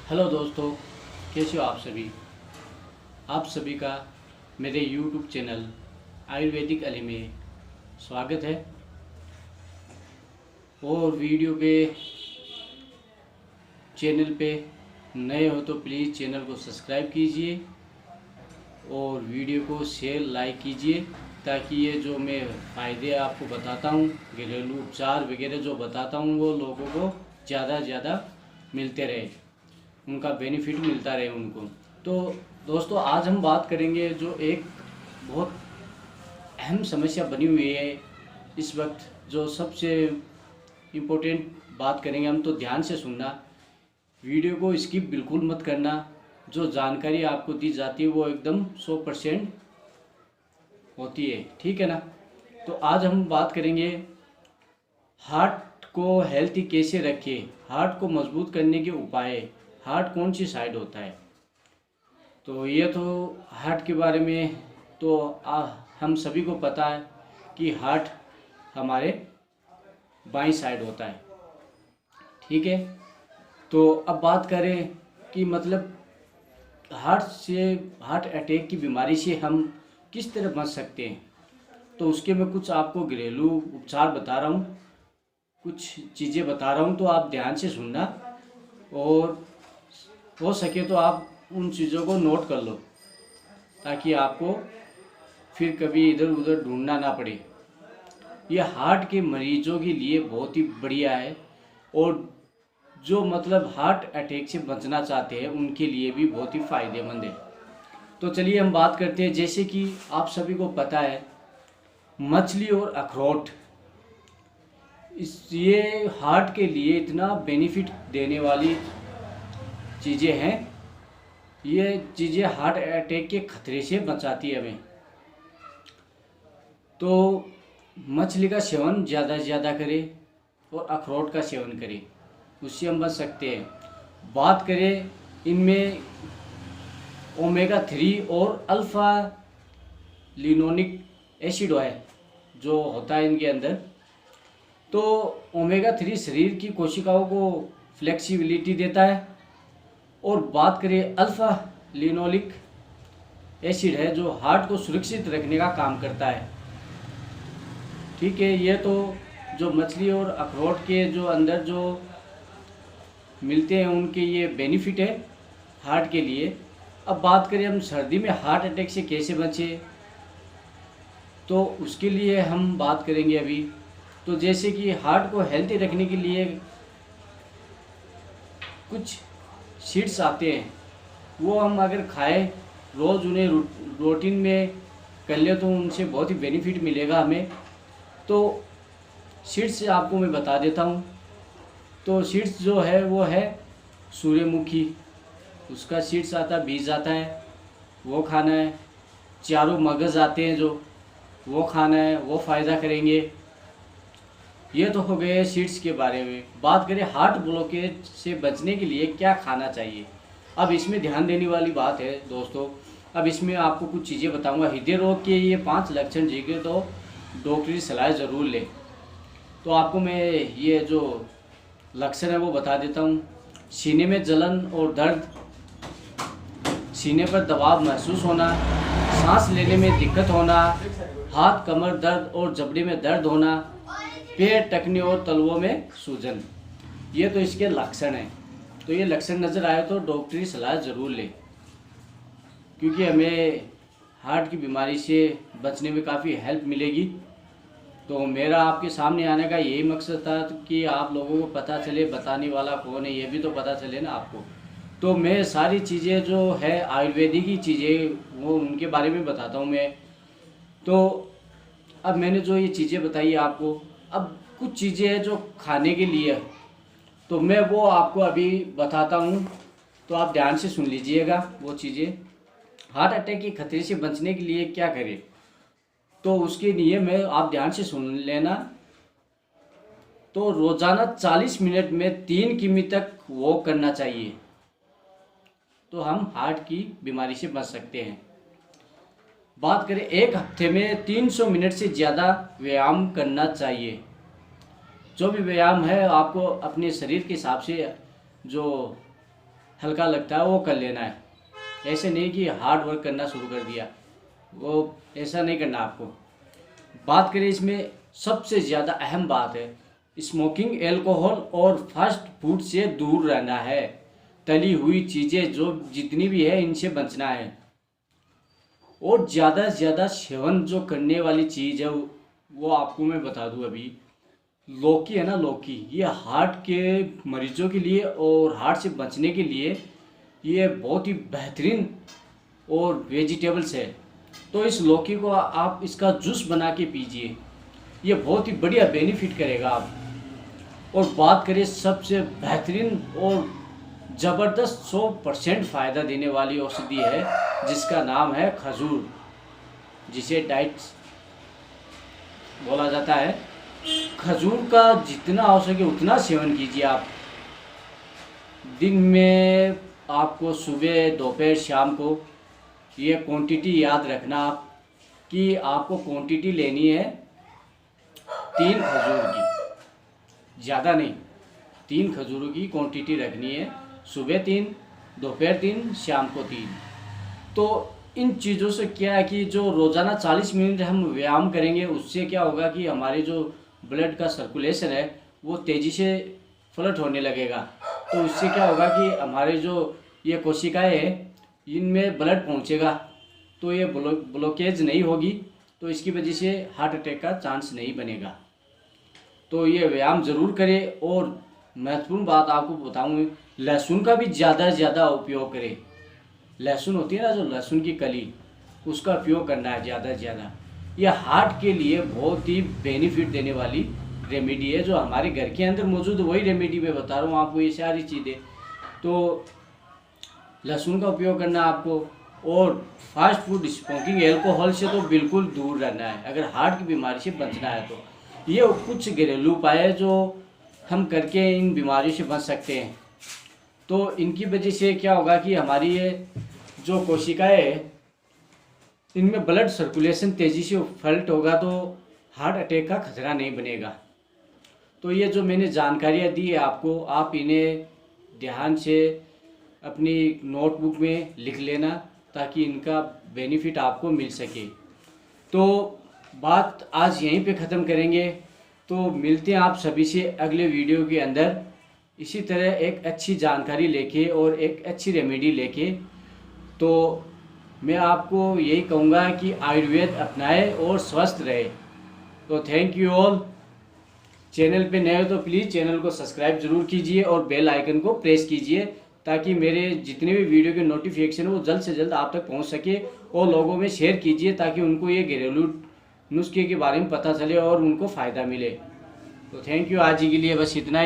Hello दोस्तों, कैसे हो आप सभी। आप सभी का मेरे YouTube चैनल आयुर्वेदिक अली में स्वागत है। और वीडियो पे चैनल पे नए हो तो प्लीज़ चैनल को सब्सक्राइब कीजिए और वीडियो को शेयर लाइक कीजिए, ताकि ये जो मैं फ़ायदे आपको बताता हूँ, घरेलू उपचार वगैरह जो बताता हूँ, वो लोगों को ज़्यादा से ज़्यादा मिलते रहे, उनका बेनिफिट मिलता रहे उनको। तो दोस्तों, आज हम बात करेंगे जो एक बहुत अहम समस्या बनी हुई है इस वक्त, जो सबसे इम्पोर्टेंट बात करेंगे हम, तो ध्यान से सुनना, वीडियो को स्किप बिल्कुल मत करना। जो जानकारी आपको दी जाती है वो एकदम 100% होती है, ठीक है ना। तो आज हम बात करेंगे हार्ट को हेल्थी कैसे रखें, हार्ट को मजबूत करने के उपाय, हार्ट कौन सी साइड होता है। तो ये तो हार्ट के बारे में तो हम सभी को पता है कि हार्ट हमारे बाईं साइड होता है, ठीक है। तो अब बात करें कि मतलब हार्ट अटैक की बीमारी से हम किस तरह बच सकते हैं। तो उसके मैं कुछ आपको घरेलू उपचार बता रहा हूँ, कुछ चीज़ें बता रहा हूँ, तो आप ध्यान से सुनना और हो सके तो आप उन चीज़ों को नोट कर लो, ताकि आपको फिर कभी इधर उधर ढूंढना ना पड़े। यह हार्ट के मरीजों के लिए बहुत ही बढ़िया है, और जो मतलब हार्ट अटैक से बचना चाहते हैं उनके लिए भी बहुत ही फ़ायदेमंद है। तो चलिए हम बात करते हैं। जैसे कि आप सभी को पता है, मछली और अखरोट, ये हार्ट के लिए इतना बेनिफिट देने वाली चीज़ें हैं। ये चीज़ें हार्ट अटैक के खतरे से बचाती है हमें। तो मछली का सेवन ज़्यादा से ज़्यादा करें और अखरोट का सेवन करें, उससे हम बच सकते हैं। बात करें इनमें ओमेगा 3 और अल्फ़ा लिनोनिक एसिड है जो होता है इनके अंदर। तो ओमेगा 3 शरीर की कोशिकाओं को फ्लेक्सिबिलिटी देता है। और बात करें अल्फ़ा लिनोलिक एसिड है जो हार्ट को सुरक्षित रखने का काम करता है, ठीक है। ये तो जो मछली और अखरोट के जो अंदर जो मिलते हैं उनके ये बेनिफिट है हार्ट के लिए। अब बात करें हम सर्दी में हार्ट अटैक से कैसे बचें, तो उसके लिए हम बात करेंगे अभी। तो जैसे कि हार्ट को हेल्थी रखने के लिए कुछ सीड्स आते हैं, वो हम अगर खाएं, रोज़ उन्हें रूटीन में कर ले, तो उनसे बहुत ही बेनिफिट मिलेगा हमें। तो सीड्स आपको मैं बता देता हूँ। तो सीड्स जो है वो है सूर्यमुखी, उसका सीड्स आता है, बीज आता है, वो खाना है। चारों मगज़ आते हैं जो, वो खाना है, वो फ़ायदा करेंगे। ये तो हो गए सीड्स के बारे में। बात करें हार्ट ब्लॉकेज से बचने के लिए क्या खाना चाहिए। अब इसमें ध्यान देने वाली बात है दोस्तों, अब इसमें आपको कुछ चीज़ें बताऊंगा। हृदय रोग के ये 5 लक्षण जिगे तो डॉक्टरी सलाह ज़रूर लें। तो आपको मैं ये जो लक्षण है वो बता देता हूँ। सीने में जलन और दर्द, सीने पर दबाव महसूस होना, सांस लेने में दिक्कत होना, हाथ कमर दर्द और जबड़े में दर्द होना, पैर टखने और तलवों में सूजन, ये तो इसके लक्षण हैं। तो ये लक्षण नज़र आए तो डॉक्टरी सलाह ज़रूर लें, क्योंकि हमें हार्ट की बीमारी से बचने में काफ़ी हेल्प मिलेगी। तो मेरा आपके सामने आने का यही मकसद था कि आप लोगों को पता चले बताने वाला कौन है, ये भी तो पता चले ना आपको। तो मैं सारी चीज़ें जो है आयुर्वेदिक की चीज़ें वो उनके बारे में बताता हूँ मैं। तो अब मैंने जो ये चीज़ें बताई आपको, अब कुछ चीज़ें हैं जो खाने के लिए, तो मैं वो आपको अभी बताता हूँ, तो आप ध्यान से सुन लीजिएगा वो चीज़ें। हार्ट अटैक के खतरे से बचने के लिए क्या करें, तो उसके लिए मैं आप ध्यान से सुन लेना। तो रोज़ाना 40 मिनट में 3 किमी तक वॉक करना चाहिए, तो हम हार्ट की बीमारी से बच सकते हैं। बात करें एक हफ्ते में 300 मिनट से ज़्यादा व्यायाम करना चाहिए। जो भी व्यायाम है आपको अपने शरीर के हिसाब से जो हल्का लगता है वो कर लेना है। ऐसे नहीं कि हार्ड वर्क करना शुरू कर दिया, वो ऐसा नहीं करना आपको। बात करें इसमें सबसे ज़्यादा अहम बात है, स्मोकिंग, एल्कोहल और फास्ट फूड से दूर रहना है। तली हुई चीज़ें जो जितनी भी है इनसे बचना है। और ज़्यादा से ज़्यादा सेवन जो करने वाली चीज़ है वो आपको मैं बता दूं अभी, लौकी है ना, लौकी, ये हार्ट के मरीजों के लिए और हार्ट से बचने के लिए ये बहुत ही बेहतरीन और वेजिटेबल्स है। तो इस लौकी को आप इसका जूस बना के पीजिए, ये बहुत ही बढ़िया बेनिफिट करेगा आप। और बात करें सबसे बेहतरीन और ज़बरदस्त 100% फ़ायदा देने वाली औषधि है जिसका नाम है खजूर, जिसे डाइट्स बोला जाता है। खजूर का जितना हो सके उतना सेवन कीजिए आप। दिन में आपको सुबह, दोपहर, शाम को ये क्वांटिटी याद रखना आप कि आपको क्वांटिटी लेनी है 3 खजूर की, ज़्यादा नहीं, 3 खजूरों की क्वांटिटी रखनी है। सुबह 3, दोपहर 3, शाम को 3। तो इन चीज़ों से क्या है कि जो रोज़ाना 40 मिनट हम व्यायाम करेंगे उससे क्या होगा कि हमारे जो ब्लड का सर्कुलेशन है वो तेज़ी से फ्लट होने लगेगा। तो उससे क्या होगा कि हमारे जो ये कोशिकाएँ हैं इनमें ब्लड पहुंचेगा, तो ये ब्लॉकेज नहीं होगी, तो इसकी वजह से हार्ट अटैक का चांस नहीं बनेगा। तो ये व्यायाम ज़रूर करें। और महत्वपूर्ण बात आपको बताऊँ, लहसुन का भी ज़्यादा से ज़्यादा उपयोग करें। लहसुन होती है ना, जो लहसुन की कली, उसका उपयोग करना है ज़्यादा से ज़्यादा। यह हार्ट के लिए बहुत ही बेनिफिट देने वाली रेमेडी है, जो हमारे घर के अंदर मौजूद वही रेमेडी मैं बता रहा हूँ आपको, ये सारी चीज़ें। तो लहसुन का उपयोग करना आपको। और फास्ट फूड, स्मोकिंग, एल्कोहल से तो बिल्कुल दूर रहना है अगर हार्ट की बीमारी से बचना है। तो ये कुछ घरेलू उपाय है जो हम करके इन बीमारियों से बच सकते हैं। तो इनकी वजह से क्या होगा कि हमारी ये जो कोशिकाएं हैं इनमें ब्लड सर्कुलेशन तेज़ी से फ्लट होगा, तो हार्ट अटैक का खतरा नहीं बनेगा। तो ये जो मैंने जानकारियाँ दी है आपको, आप इन्हें ध्यान से अपनी नोटबुक में लिख लेना ताकि इनका बेनिफिट आपको मिल सके। तो बात आज यहीं पे ख़त्म करेंगे। तो मिलते हैं आप सभी से अगले वीडियो के अंदर, इसी तरह एक अच्छी जानकारी लेके और एक अच्छी रेमेडी लेके। तो मैं आपको यही कहूँगा कि आयुर्वेद अपनाएं और स्वस्थ रहे। तो थैंक यू ऑल। चैनल पे नए हो तो प्लीज़ चैनल को सब्सक्राइब ज़रूर कीजिए और बेल आइकन को प्रेस कीजिए ताकि मेरे जितने भी वीडियो के नोटिफिकेशन वो जल्द से जल्द आप तक पहुंच सके। और लोगों में शेयर कीजिए ताकि उनको ये घरेलू नुस्खे के बारे में पता चले और उनको फ़ायदा मिले। तो थैंक यू, आज के लिए बस इतना ही।